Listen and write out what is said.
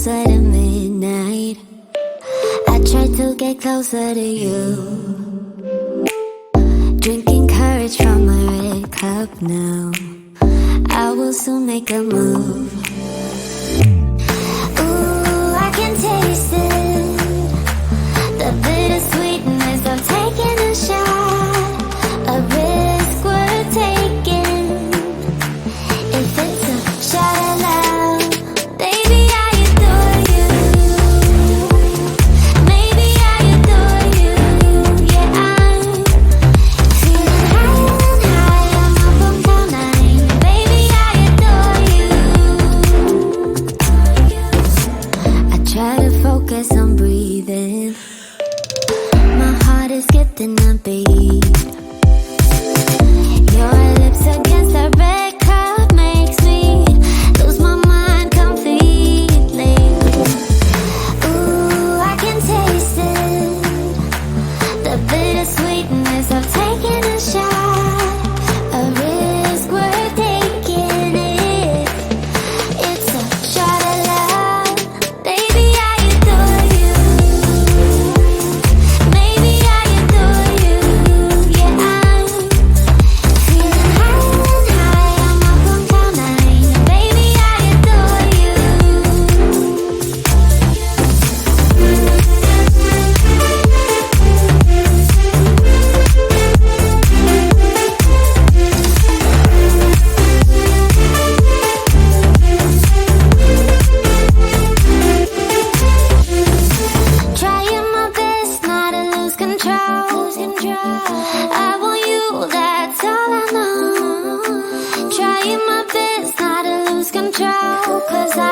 closer to midnight. I try to get closer to you. Drinking courage from my red cup now. I will soon make a move. Ooh, I can taste it. The bittersweetness of taking a shot. A risk worth taking. If it's a shot at love, baby, I adore you. Maybe I adore you. Yeah, I'm feeling high. I'm up on cloud nine. Baby, I adore you. I try to focus on breathing. My heart is skipping a beat. Your lips against the red cup makes me lose my mind completely. Ooh, I can taste it. The bittersweetness of taking a shot. A risk worth taking it. It's a shot at love. Baby, I adore you. Maybe I adore you. Yeah, I'm feeling high. I'm up on cloud nine. Baby, I adore you. Trying my best not to lose control. I want you, that's all I know. Trying my best not to lose control. 'Cause I